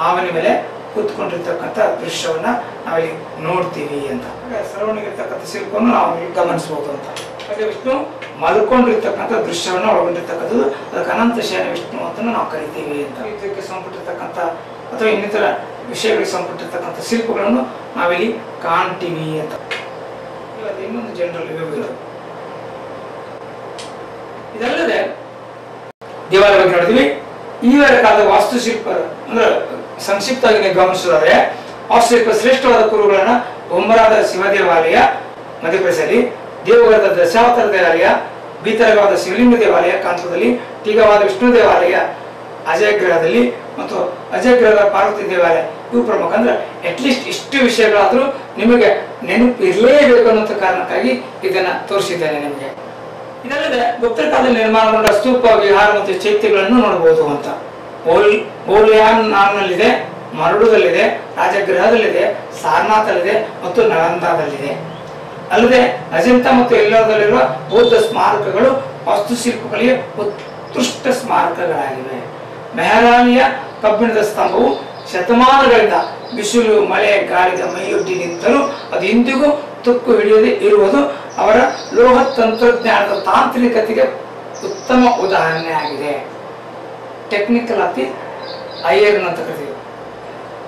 ಹಾವಿನ ಮೇಲೆ ಕೂತ್ಕೊಂಡಿರ್ತಕ್ಕಂಥ ದೃಶ್ಯವನ್ನ ನಾವಿಲ್ಲಿ ನೋಡ್ತೀವಿ ಅಂತ. ಸರವಣಿಗಿರ್ತಕ್ಕಂಥ ಶಿಲ್ಪವನ್ನು ನಾವು ಗಮನಿಸಬಹುದು ಅಂತ. ಹಾಗೆ ವಿಷ್ಣು ಮಲ್ಕೊಂಡಿರ್ತಕ್ಕಂಥ ದೃಶ್ಯವನ್ನ ಒಳಗೊಂಡಿರ್ತಕ್ಕಂಥದ್ದು, ಅದಕ್ಕೆ ಅನಂತ ಶಯನ ವಿಷ್ಣು ಅಂತ ನಾವು ಕರಿತೀವಿ ಅಂತ. ಇದಕ್ಕೆ ಸಂಬಂಧಿಸಿರ್ತಕ್ಕಂಥ ಅಥವಾ ಇನ್ನಿತರ ವಿಷಯಗಳಿಗೆ ಸಂಬಂಧಪಟ್ಟಿರ್ತಕ್ಕಂಥ ಶಿಲ್ಪಗಳನ್ನು ನಾವಿಲ್ಲಿ ಕಾಣ್ತೀವಿ ಅಂತ. ಇವತ್ತು ಇನ್ನೊಂದು ಜನರಲ್ ವಿಭಾಗ. ಇದಲ್ಲದೆ ದೇವಾಲಯ ಬಗ್ಗೆ ನೋಡಿದ್ವಿ. ಈವರ ಕಾಲದ ವಾಸ್ತುಶಿಲ್ಪ ಅಂದ್ರೆ ಸಂಕ್ಷಿಪ್ತವಾಗಿ ನೀವು ಗಮನಿಸೋದಾದ್ರೆ, ವಾಸ್ತುಶಿಲ್ಪ ಶ್ರೇಷ್ಠವಾದ ಕುರುಗಳನ್ನ ಬೊಮ್ಮರಾದ ಶಿವ ದೇವಾಲಯ ಮಧ್ಯಪ್ರದೇಶದಲ್ಲಿ, ದೇವಗಢದ ದಶಾವತಾರ ದೇವಾಲಯ, ಬೀತರಗಾದ ಶಿವಲಿಂಗ ದೇವಾಲಯ ಕಾನ್ಪುರದಲ್ಲಿ, ಟೀಗವಾದ ವಿಷ್ಣು ದೇವಾಲಯ ಅಜಯಗ್ರಹದಲ್ಲಿ ಮತ್ತು ಅಜಯಗ್ರಹದ ಪಾರ್ವತಿ ದೇವಾಲಯ ಇವು ಪ್ರಮುಖ. ಅಂದ್ರೆ ಅಟ್ಲೀಸ್ಟ್ ಇಷ್ಟು ವಿಷಯಗಳಾದ್ರೂ ನಿಮಗೆ ನೆನಪು ಇರಲೇಬೇಕು ಅನ್ನೋ ಕಾರಣಕ್ಕಾಗಿ ಇದನ್ನ ತೋರಿಸಿದ್ದೇನೆ ನಿಮಗೆ. ಇದಲ್ಲದೆ ಗುಪ್ತರ ಕಾಲದಲ್ಲಿ ನಿರ್ಮಾಣಗೊಂಡ ಸ್ತೂಪ, ವಿಹಾರ ಮತ್ತು ಚೈತ್ಯಗಳನ್ನು ನೋಡಬಹುದು ಅಂತ. ಬೋಲಿಯಾನ್ನಲ್ಲಿದೆ, ಮರಡುದಲ್ಲಿದೆ, ರಾಜಗೃಹದಲ್ಲಿದೆ, ಸಾರನಾಥಲ್ಲಿದೆ ಮತ್ತು ನಳಂದಾದಲ್ಲಿದೆ. ಅಲ್ಲದೆ ಅಜಂತ ಮತ್ತು ಎಲ್ಲೋರದಲ್ಲಿರುವ ಬೌದ್ಧ ಸ್ಮಾರಕಗಳು ವಾಸ್ತುಶಿಲ್ಪಗಳಿಗೆ ಉತ್ಕೃಷ್ಟ ಸ್ಮಾರಕಗಳಾಗಿವೆ. ಮೆಹರಾನಿಯ ಕಬ್ಬಿಣದ ಸ್ತಂಭವು ಶತಮಾನಗಳಿಂದ ಬಿಸಿಲು, ಮಳೆ, ಗಾಳಿದ ಮೈಯೊಡ್ಡಿ ನಿಂತರೂ ಅದು ಇಂದಿಗೂ ತುಕ್ಕು ಹಿಡಿಯದೆ ಇರುವುದು ಅವರ ಲೋಹ ತಂತ್ರಜ್ಞಾನದ ತಾಂತ್ರಿಕತೆಗೆ ಉತ್ತಮ ಉದಾಹರಣೆ ಆಗಿದೆ. ಟೆಕ್ನಿಕಲ್ ಆಫ್ ಐರನ್ ಅಂತ ಕರಿತೀವಿ.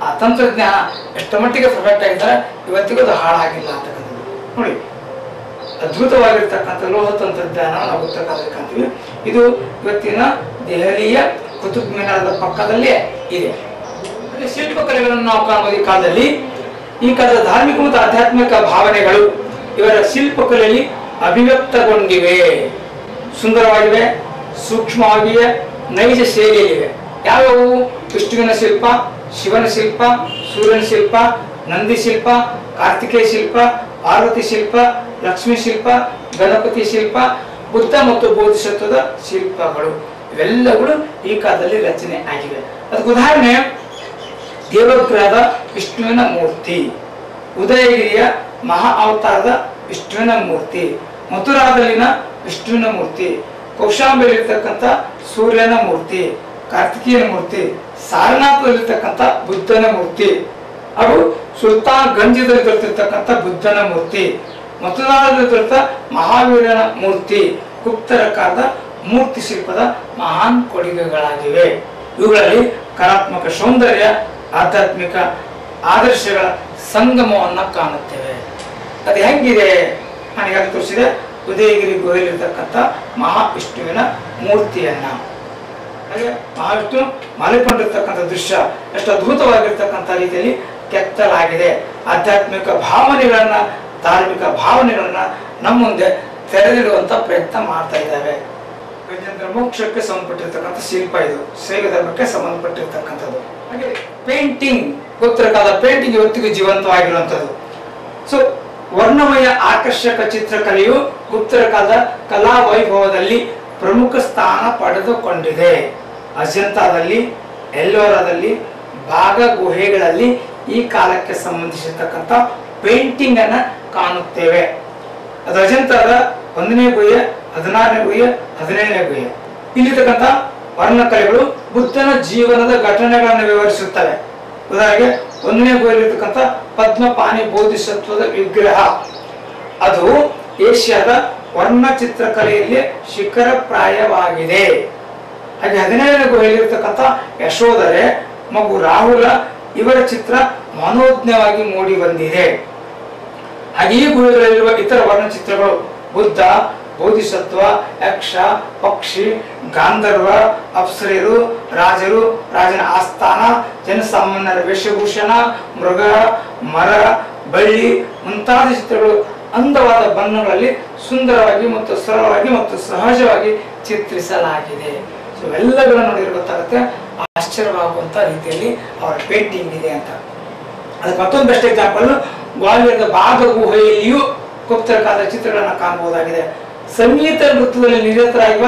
ಆ ತಂತ್ರಜ್ಞಾನ ಎಷ್ಟು ಮಟ್ಟಿಗೆ ಪರ್ಫೆಕ್ಟ್ ಆಗಿದ್ದಾರೆ, ಇವತ್ತಿಗೂ ಅದು ಹಾಳಾಗಿಲ್ಲ ಅಂತಕ್ಕಂಥದ್ದು. ನೋಡಿ, ಅದ್ಭುತವಾಗಿರ್ತಕ್ಕಂಥ ಲೋಹ ತಂತ್ರಜ್ಞಾನ ನಾವು ಉತ್ತರ ಕಾಲದಲ್ಲಿ ಕಾಣ್ತೀವಿ. ಇದು ಇವತ್ತಿನ ದೆಹಲಿಯ ಕುತುಬ್ ಮಿನಾರದ ಪಕ್ಕದಲ್ಲೇ ಇದೆ. ಶಿಲ್ಪಕಲೆಗಳನ್ನು ನಾವು ಕಾಣಬಹುದು. ಈ ಕಾಲದಲ್ಲಿ ಈ ಕಾಲದ ಧಾರ್ಮಿಕ ಮತ್ತು ಆಧ್ಯಾತ್ಮಿಕ ಭಾವನೆಗಳು ಇವರ ಶಿಲ್ಪಕಲೆಯಲ್ಲಿ ಅಭಿವ್ಯಕ್ತಗೊಂಡಿವೆ. ಸುಂದರವಾಗಿವೆ, ಸೂಕ್ಷ್ಮವಾಗಿವೆ, ನೈಜ ಶೈಲಿಯಲ್ಲಿವೆ. ಯಾವ್ಯಾವು? ವಿಷ್ಣುವಿನ ಶಿಲ್ಪ, ಶಿವನ ಶಿಲ್ಪ, ಸೂರ್ಯನ ಶಿಲ್ಪ, ನಂದಿ ಶಿಲ್ಪ, ಕಾರ್ತಿಕೇಯ ಶಿಲ್ಪ, ಪಾರ್ವತಿ ಶಿಲ್ಪ, ಲಕ್ಷ್ಮೀ ಶಿಲ್ಪ, ಗಣಪತಿ ಶಿಲ್ಪ, ಬುದ್ಧ ಮತ್ತು ಬೋಧಿಸತ್ವದ ಶಿಲ್ಪಗಳು ಇವೆಲ್ಲಗಳು ಈ ಕಾಲದಲ್ಲಿ ರಚನೆ ಆಗಿವೆ. ಅದಕ್ಕೆ ಉದಾಹರಣೆ ದೇವಗ್ರಹದ ವಿಷ್ಣುವಿನ ಮೂರ್ತಿ, ಉದಯಗಿರಿಯ ಮಹಾ ಅವತಾರದ ವಿಷ್ಣುವಿನ ಮೂರ್ತಿ, ಮಥುರಾದಲ್ಲಿನ ವಿಷ್ಣುವಿನ ಮೂರ್ತಿ, ಕೌಶಾಂಬೆಯಲ್ಲಿರ್ತಕ್ಕಂಥ ಸೂರ್ಯನ ಮೂರ್ತಿ, ಕಾರ್ತಿಕೇಯನ ಮೂರ್ತಿ, ಸಾರನಾಥದಲ್ಲಿರ್ತಕ್ಕಂಥ ಬುದ್ಧನ ಮೂರ್ತಿ, ಹಾಗೂ ಸುಲ್ತಾನ್ ಗಂಜದಲ್ಲಿ ದೊರೆತಿರ್ತಕ್ಕಂಥ ಬುದ್ಧನ ಮೂರ್ತಿ, ಮಥುರಾದಲ್ಲಿ ದೊರೆತ ಮಹಾವೀರನ ಮೂರ್ತಿ ಗುಪ್ತರ ಕಾಲದ ಮೂರ್ತಿ ಶಿಲ್ಪದ ಮಹಾನ್ ಕೊಡುಗೆಗಳಾಗಿವೆ. ಇವುಗಳಲ್ಲಿ ಕಲಾತ್ಮಕ ಸೌಂದರ್ಯ, ಆಧ್ಯಾತ್ಮಿಕ ಆದರ್ಶಗಳ ಸಂಗಮವನ್ನ ಕಾಣುತ್ತೇವೆ. ಅದು ಹೆಂಗಿದೆ? ನನಗೆ ತೋರಿಸಿದೆ ಉದಯಗಿರಿ ಗುಹೆಯಲ್ಲಿರ್ತಕ್ಕಂಥ ಮಹಾವಿಷ್ಣುವಿನ ಮೂರ್ತಿಯನ್ನ. ಹಾಗೆ ಮಹಾವಿಷ್ಣು ಮಲೆಕೊಂಡಿರ್ತಕ್ಕಂಥ ದೃಶ್ಯ ಎಷ್ಟು ಅದ್ಭುತವಾಗಿರ್ತಕ್ಕಂಥ ರೀತಿಯಲ್ಲಿ ಕೆತ್ತಲಾಗಿದೆ. ಆಧ್ಯಾತ್ಮಿಕ ಭಾವನೆಗಳನ್ನ, ಧಾರ್ಮಿಕ ಭಾವನೆಗಳನ್ನ ನಮ್ಮ ಮುಂದೆ ತೆರೆದಿಡುವಂತ ಪ್ರಯತ್ನ ಮಾಡ್ತಾ ಇದ್ದಾವೆ. ಗಜೇಂದ್ರ ಮೋಕ್ಷಕ್ಕೆ ಸಂಬಂಧಪಟ್ಟಿರ್ತಕ್ಕಂಥ ಶಿಲ್ಪ ಇದು, ಶೈವ ಧರ್ಮಕ್ಕೆ ಸಂಬಂಧಪಟ್ಟಿರ್ತಕ್ಕಂಥದ್ದು. ಹಾಗೆ ಪೇಂಟಿಂಗ್, ಗುಪ್ತರ ಕಾಲದ ಪೇಂಟಿಂಗ್ ಇವತ್ತಿಗೂ ಜೀವಂತವಾಗಿರುವಂಥದ್ದು. ಸೊ ವರ್ಣಮಯ ಆಕರ್ಷಕ ಚಿತ್ರಕಲೆಯು ಗುಪ್ತರ ಕಾಲದ ಕಲಾ ವೈಭವದಲ್ಲಿ ಪ್ರಮುಖ ಸ್ಥಾನ ಪಡೆದುಕೊಂಡಿದೆ. ಅಜಂತಾದಲ್ಲಿ, ಎಲ್ಲೋರಾದಲ್ಲಿ, ಭಾಗ ಗುಹೆಗಳಲ್ಲಿ ಈ ಕಾಲಕ್ಕೆ ಸಂಬಂಧಿಸಿರ್ತಕ್ಕಂಥ ಪೇಂಟಿಂಗ್ ಅನ್ನ ಕಾಣುತ್ತೇವೆ. ಅದು ಅಜಂತಾದ 1ನೇ ಗುಹೆ, 16ನೇ ಗುಹೆ, 17ನೇ ಗುಹೆ. ಇಲ್ಲಿರ್ತಕ್ಕಂಥ ವರ್ಣಕಲೆಗಳು ಬುದ್ಧನ ಜೀವನದ ಘಟನೆಗಳನ್ನು ವಿವರಿಸುತ್ತವೆ. ಉದಾಹರಣೆಗೆ 1ನೇ ಗುಹೆಯಲ್ಲಿರ್ತಕ್ಕಂಥ ಪದ್ಮಪಾಣಿ ಬೋಧಿಸತ್ವದ ವಿಗ್ರಹ, ಅದು ಏಷ್ಯಾದ ವರ್ಣಚಿತ್ರಕಲೆಯಲ್ಲಿ ಶಿಖರಪ್ರಾಯವಾಗಿದೆ. ಹಾಗೆ 17ನೇ ಗುಹೆಯಲ್ಲಿರ್ತಕ್ಕಂಥ ಯಶೋಧರೆ, ಮಗು ರಾಹುಲ ಇವರ ಚಿತ್ರ ಮನೋಜ್ಞವಾಗಿ ಮೂಡಿ ಬಂದಿದೆ. ಹಾಗೆ ಈ ಗುಹೆಗಳಲ್ಲಿರುವ ಇತರ ವರ್ಣಚಿತ್ರಗಳು ಬುದ್ಧ, ಬೋಧಿಸತ್ವ, ಯಕ್ಷ, ಪಕ್ಷಿ, ಗಾಂಧರ್ವ, ಅಪ್ಸರೆಯರು, ರಾಜರು, ರಾಜನ ಆಸ್ಥಾನ, ಜನಸಾಮಾನ್ಯರ ವೇಷಭೂಷಣ, ಮೃಗ, ಮರ, ಬಳ್ಳಿ ಮುಂತಾದ ಚಿತ್ರಗಳು ಅಂದವಾದ ಬಣ್ಣಗಳಲ್ಲಿ ಸುಂದರವಾಗಿ ಮತ್ತು ಸರಳವಾಗಿ ಮತ್ತು ಸಹಜವಾಗಿ ಚಿತ್ರಿಸಲಾಗಿದೆ. ಸೊ ಎಲ್ಲಗಳನ್ನು ನೋಡಿದ್ರೆ ಗೊತ್ತಾಗುತ್ತೆ ಆಶ್ಚರ್ಯವಾಗುವಂತ ರೀತಿಯಲ್ಲಿ ಅವರ ಪೇಂಟಿಂಗ್ ಇದೆ ಅಂತ. ಅದಕ್ಕೆ ಮತ್ತೊಂದು ಬೆಸ್ಟ್ ಎಕ್ಸಾಂಪಲ್, ಗ್ವಾಲಿಯರದ ಬಾಘ ಗುಹೆಯಲ್ಲಿಯೂ ಗುಪ್ತರ ಕಾಲದ ಚಿತ್ರಗಳನ್ನ ಕಾಣಬಹುದಾಗಿದೆ. ಸಂಗೀತ ನೃತ್ಯದಲ್ಲಿ ನಿರತರಾಗಿರುವ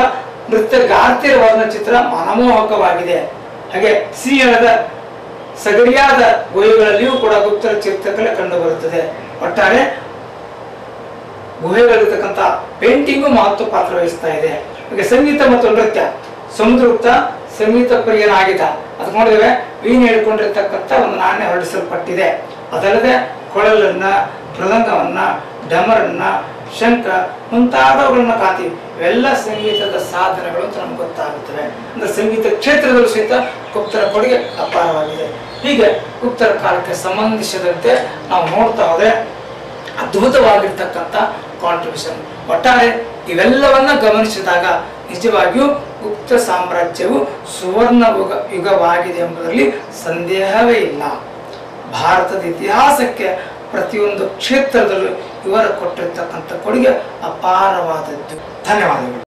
ನೃತ್ಯಗಾರ್ತಿಯರ ವರ್ಣಚಿತ್ರ ಮನಮೋಹಕವಾಗಿದೆ. ಹಾಗೆ ಸಿಂಹದ ಸಗರಿಯಾದ ಗುಹೆಗಳಲ್ಲಿಯೂ ಕೂಡ ಗುಪ್ತರ ಚಿತ್ರಕಲೆ ಕಂಡು ಬರುತ್ತದೆ. ಒಟ್ಟಾರೆ ಗುಹೆಗಳಿರ್ತಕ್ಕಂಥ ಪೇಂಟಿಂಗು ಮಹತ್ವ ಪಾತ್ರ ವಹಿಸ್ತಾ ಇದೆ. ಹಾಗೆ ಸಂಗೀತ ಮತ್ತು ನೃತ್ಯ, ಸಮುದ್ರಗುಪ್ತ ಸಂಗೀತ ಪ್ರಿಯನಾಗಿದ್ದ. ಅದು ನೋಡಿದ್ರೆ ವೀಣೆ ಹಿಡ್ಕೊಂಡಿರ್ತಕ್ಕಂಥ ಒಂದು ನಾಣ್ಯ ಹೊರಡಿಸಲ್ಪಟ್ಟಿದೆ. ಅದಲ್ಲದೆ ಕೊಳಲನ್ನ, ಮೃದಂಗವನ್ನ, ಡಮರನ್ನ, ಶಂಖ ಮುಂತಾದವುಗಳನ್ನ ಕಾಣ್ತೀವಿ. ಇವೆಲ್ಲ ಸಂಗೀತದ ಸಾಧನಗಳು ಅಂತ ನಮ್ಗೆ ಗೊತ್ತಾಗುತ್ತವೆ. ಅಂದ್ರೆ ಸಂಗೀತ ಕ್ಷೇತ್ರದಲ್ಲೂ ಸಹಿತ ಗುಪ್ತರ ಕೊಡುಗೆ ಅಪಾರವಾಗಿದೆ. ಹೀಗೆ ಗುಪ್ತರ ಕಾಲಕ್ಕೆ ಸಂಬಂಧಿಸಿದಂತೆ ನಾವು ನೋಡ್ತಾ ಹೋದ್ರೆ ಅದ್ಭುತವಾಗಿರ್ತಕ್ಕಂಥ ಕಾಂಟ್ರಿಬ್ಯೂಷನ್. ಒಟ್ಟಾರೆ ಇವೆಲ್ಲವನ್ನ ಗಮನಿಸಿದಾಗ ನಿಜವಾಗಿಯೂ ಗುಪ್ತ ಸಾಮ್ರಾಜ್ಯವು ಸುವರ್ಣ ಯುಗವಾಗಿದೆ ಎಂಬುದರಲ್ಲಿ ಸಂದೇಹವೇ ಇಲ್ಲ. ಭಾರತದ ಇತಿಹಾಸಕ್ಕೆ ಪ್ರತಿಯೊಂದು ಕ್ಷೇತ್ರದಲ್ಲೂ ಇವರು ಕೊಟ್ಟಿರ್ತಕ್ಕಂಥ ಕೊಡುಗೆ ಅಪಾರವಾದದ್ದು. ಧನ್ಯವಾದಗಳು.